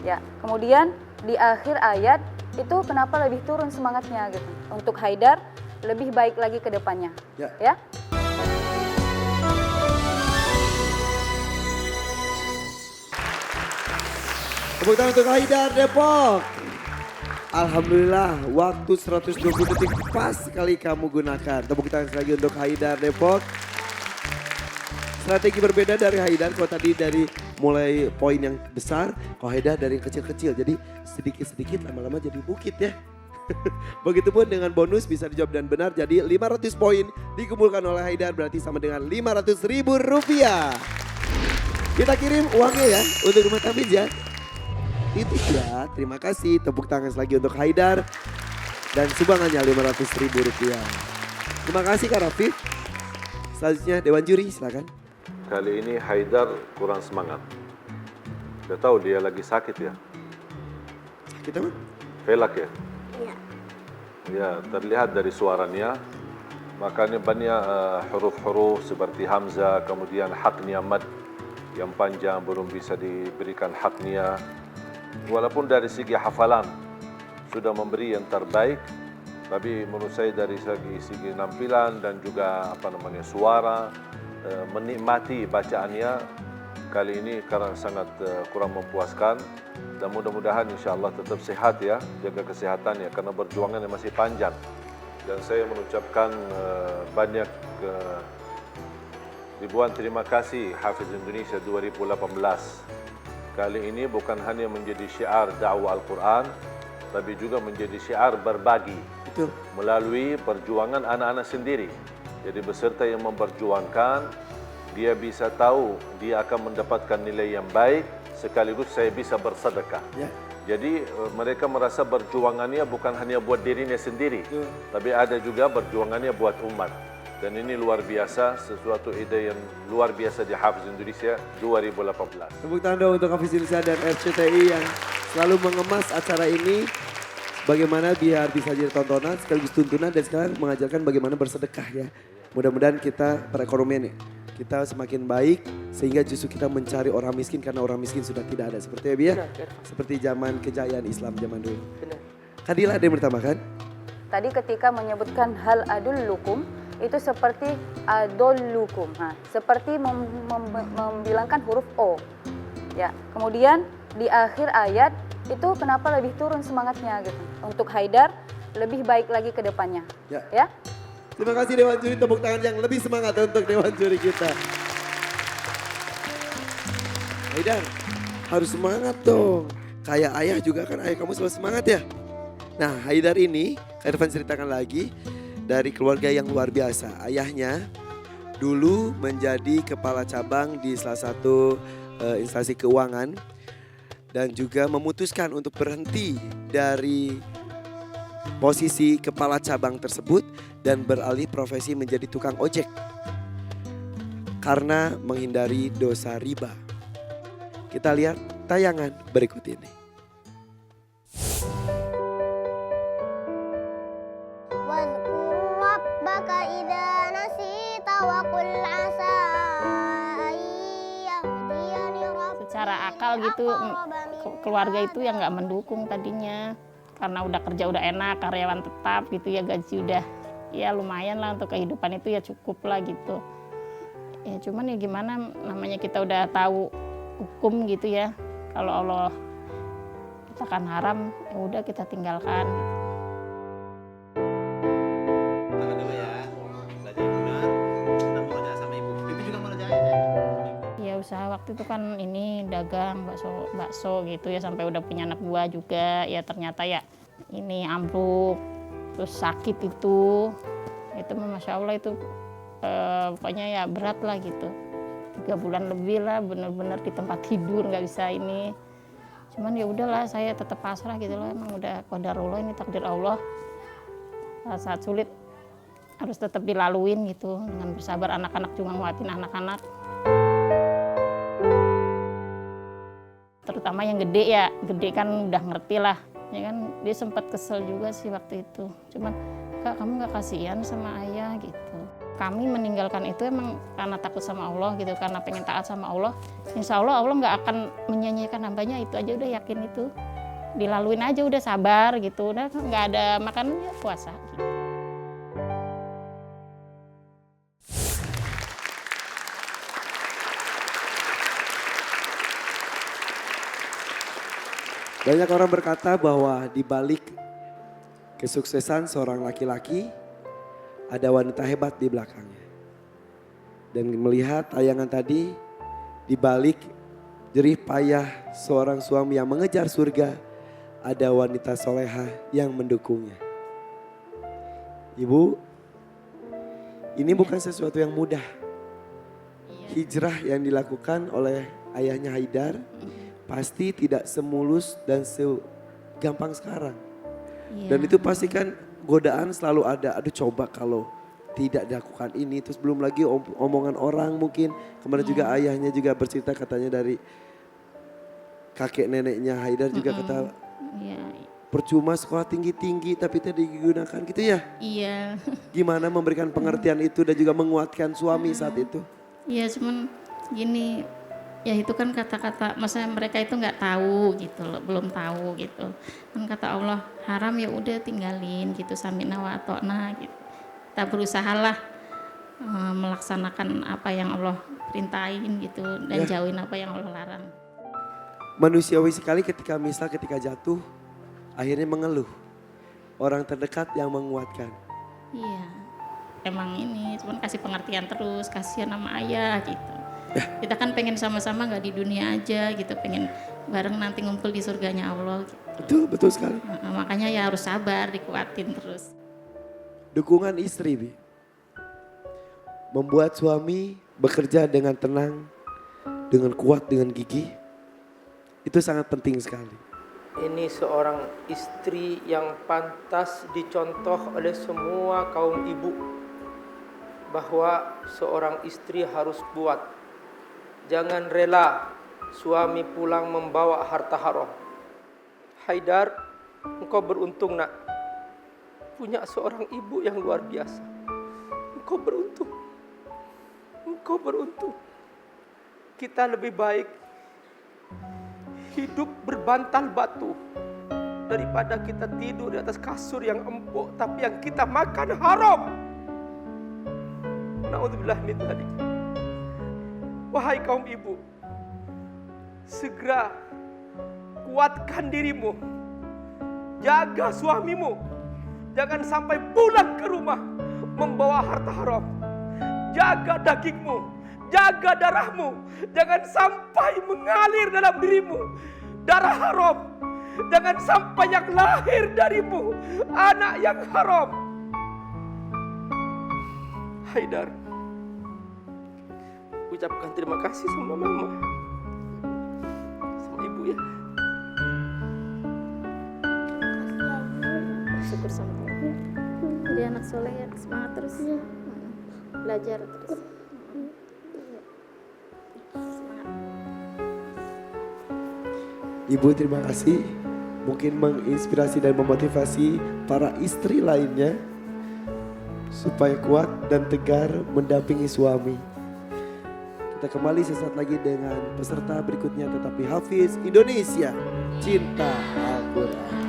Ya, kemudian di akhir ayat itu kenapa lebih turun semangatnya gitu. Untuk Haidar lebih baik lagi ke depannya. Ya. Tepuk tangan untuk Haidar Depok. Alhamdulillah waktu 120 detik pas sekali kamu gunakan. Tepuk tangan lagi untuk Haidar Depok. Strategi berbeda dari Haidar, kalau tadi dari mulai poin yang besar, kalau Haidar dari yang kecil-kecil. Jadi sedikit-sedikit lama-lama jadi bukit ya. Begitupun dengan bonus bisa dijawab dan benar, jadi 500 poin dikumpulkan oleh Haidar berarti sama dengan 500.000 rupiah. Kita kirim uangnya ya untuk rumah Tafiz ya. Itu ya, terima kasih. Tepuk tangan lagi untuk Haidar dan sumbangannya 500.000 rupiah. Terima kasih Kak Rafif. Selanjutnya Dewan Juri silakan. Kali ini Haidar kurang semangat. Udah tahu dia lagi sakit ya? Sakit apa? Velak ya? Iya. Ya, terlihat dari suaranya. Makanya banyak huruf-huruf seperti Hamzah, kemudian haknya mad yang panjang belum bisa diberikan haknya. Walaupun dari segi hafalan sudah memberi yang terbaik, tapi menurut saya dari segi penampilan dan juga suara, menikmati bacaannya kali ini karena sangat kurang memuaskan. Dan mudah-mudahan insya Allah tetap sehat ya, jaga kesehatannya karena perjuangannya masih panjang. Dan saya mengucapkan banyak ribuan terima kasih Hafiz Indonesia 2018. Kali ini bukan hanya menjadi syiar dakwah Al-Quran, tapi juga menjadi syiar berbagi. Betul. Melalui perjuangan anak-anak sendiri. Jadi peserta yang memperjuangkan, dia bisa tahu dia akan mendapatkan nilai yang baik, sekaligus saya bisa bersedekah. Ya. Jadi mereka merasa perjuangannya bukan hanya buat dirinya sendiri, tapi ada juga perjuangannya buat umat. Dan ini luar biasa, sesuatu ide yang luar biasa di Hafiz Indonesia 2018. Tepuk tangan untuk Hafiz Indonesia dan RCTI yang selalu mengemas acara ini. Bagaimana biar bisa jadi tontonan sekaligus tuntunan dan sekarang mengajarkan bagaimana bersedekah ya. Mudah-mudahan kita perekonomian kita semakin baik sehingga justru kita mencari orang miskin karena orang miskin sudah tidak ada. Seperti ya Bia? Seperti zaman kejayaan Islam zaman dulu. Benar. Kadila ada yang bertambahkan? Tadi ketika menyebutkan hal adullukum itu seperti adollukum. Nah, seperti membilangkan huruf O. Ya, kemudian di akhir ayat itu kenapa lebih turun semangatnya gitu. Untuk Haidar lebih baik lagi ke depannya. Ya. Terima kasih Dewan Juri, tepuk tangan yang lebih semangat untuk Dewan Juri kita. Haidar, harus semangat dong. Kayak ayah juga kan, ayah kamu selalu semangat ya. Nah Haidar ini, Kak Irfan ceritakan lagi, dari keluarga yang luar biasa. Ayahnya dulu menjadi kepala cabang di salah satu instansi keuangan. Dan juga memutuskan untuk berhenti dari posisi kepala cabang tersebut dan beralih profesi menjadi tukang ojek karena menghindari dosa riba. Kita lihat tayangan berikut ini. Secara akal gitu keluarga itu yang nggak mendukung tadinya karena udah kerja udah enak, karyawan tetap gitu ya, gaji udah ya lumayan lah untuk kehidupan itu ya cukup lah gitu. Ya cuman ya gimana, namanya kita udah tahu hukum gitu ya, kalau Allah katakan haram ya udah kita tinggalkan gitu. Usaha waktu itu kan ini dagang bakso gitu ya, sampai udah punya anak 2 juga ya, ternyata ya ini ambruk terus sakit itu Masya Allah itu pokoknya ya berat lah gitu, 3 bulan lebih lah bener-bener di tempat tidur nggak bisa ini. Cuman ya udahlah saya tetap pasrah gitu loh, emang udah qadarullah, ini takdir Allah. Saat sulit harus tetap dilaluin gitu dengan bersabar, anak-anak juga nguatin anak-anak. Terutama yang gede ya, gede kan udah ngerti lah, ya kan dia sempat kesel juga sih waktu itu. Cuman Kak kamu nggak kasihan sama ayah gitu. kami meninggalkan itu emang karena takut sama Allah gitu, karena pengen taat sama Allah. Insya Allah Allah nggak akan menyanyiakan hambanya, itu aja udah yakin itu. Dilaluin aja udah sabar gitu, udah nggak ada makan ya puasa. Banyak orang berkata bahwa di balik kesuksesan seorang laki-laki ada wanita hebat di belakangnya. Dan melihat tayangan tadi, di balik jerih payah seorang suami yang mengejar surga, ada wanita soleha yang mendukungnya. Ibu, ini bukan sesuatu yang mudah. Hijrah yang dilakukan oleh ayahnya Haidar pasti tidak semulus dan segampang sekarang. Iya. Dan itu pasti kan godaan selalu ada. Aduh coba kalau tidak dilakukan ini. Terus belum lagi omongan orang mungkin. Kemarin juga ayahnya juga bercerita katanya dari kakek neneknya Haidar juga kata Iya. percuma sekolah tinggi-tinggi tapi tidak digunakan gitu ya. Iya. Gimana memberikan pengertian itu dan juga menguatkan suami saat itu. Iya, cuman gini, ya itu kan kata-kata, maksudnya mereka itu nggak tahu gitu loh, belum tahu gitu. Kan kata Allah haram ya udah tinggalin gitu, samina wa atokna gitu. Kita berusahalah melaksanakan apa yang Allah perintahin gitu dan jauhin apa yang Allah larang. Manusiawi sekali ketika jatuh akhirnya mengeluh. Orang terdekat yang menguatkan. Iya, emang ini cuman kasih pengertian terus, kasihan sama ayah gitu. Kita kan pengen sama-sama nggak di dunia aja gitu, pengen bareng nanti ngumpul di surganya Allah gitu. Betul sekali. Makanya ya harus sabar, dikuatin terus. Dukungan istri, Bi. Membuat suami bekerja dengan tenang, dengan kuat, dengan gigih. Itu sangat penting sekali. Ini seorang istri yang pantas dicontoh oleh semua kaum ibu. Bahwa seorang istri harus kuat. Jangan rela suami pulang membawa harta haram. Haidar, engkau beruntung nak. Punya seorang ibu yang luar biasa. Engkau beruntung. Engkau beruntung. Kita lebih baik hidup berbantal batu daripada kita tidur di atas kasur yang empuk tapi yang kita makan haram. Na'udzubillah min dzalik. Wahai kaum ibu, segera kuatkan dirimu. Jaga suamimu. Jangan sampai pulang ke rumah membawa harta haram. Jaga dagingmu, jaga darahmu. Jangan sampai mengalir dalam dirimu darah haram. Jangan sampai yang lahir darimu anak yang haram. Haidar, ucapkan terima kasih sama mama, sama ibu ya. Bersyukur sama Allah. Jadi anak soleh ya, semangat terus. Belajar terus. Ibu terima kasih. Mungkin menginspirasi dan memotivasi para istri lainnya supaya kuat dan tegar mendampingi suami. Kita kembali sesaat lagi dengan peserta berikutnya, tetapi Hafiz Indonesia Cinta Al-Quran.